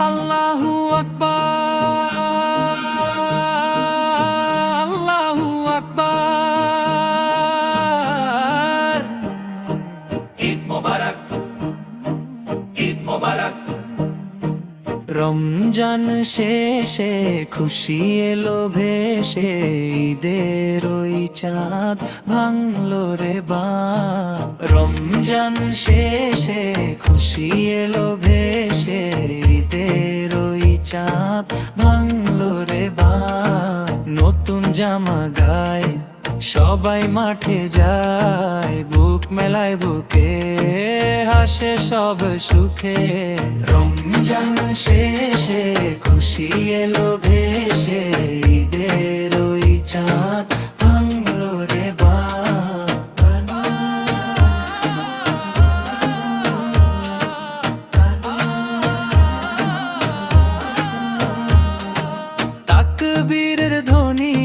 আল্লাহু আকবার, আল্লাহু আকবার। ঈদ মোবারক, ঈদ মোবারক। রমজান শেষে খুশি এলো ভেসে, ঈদের ওই চাঁদ ভাঙলো রে বাঁধ। রমজান শেষে খুশি এলো ভেসে, ঈদের ওই চাঁদ ভাঙলো রে বাঁধ। নতুন জামা গায়ে সবাই মাঠে যায়, বুক মেলায় বুকে হাসে সব সুখে। রমজান শেষে খুশি এলো ভেসে, ঈদের ওই চাঁদ ভাঙলো রে বাঁধ। তাকবীরের ধ্বনি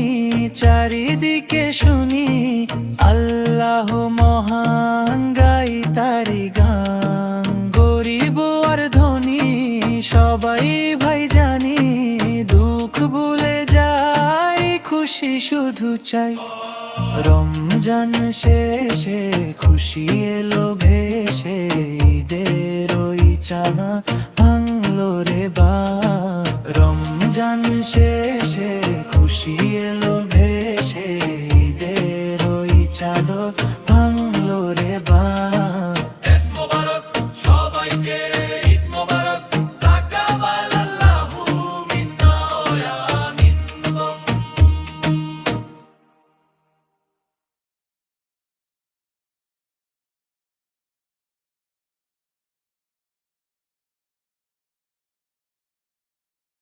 চারিদিকে শুনি, আল্লাহ মহান গাই তারি গান। গরিব আর ধনী সবাই ভাই জানি, দুঃখ ভুলে যাই খুশি শুধু চাই। রমজান শেষে খুশি এলো ভেসে, ঈদের ওই চাঁদ ভাঙলো রে বাঁধ। রমজান শেষে খুশি এলো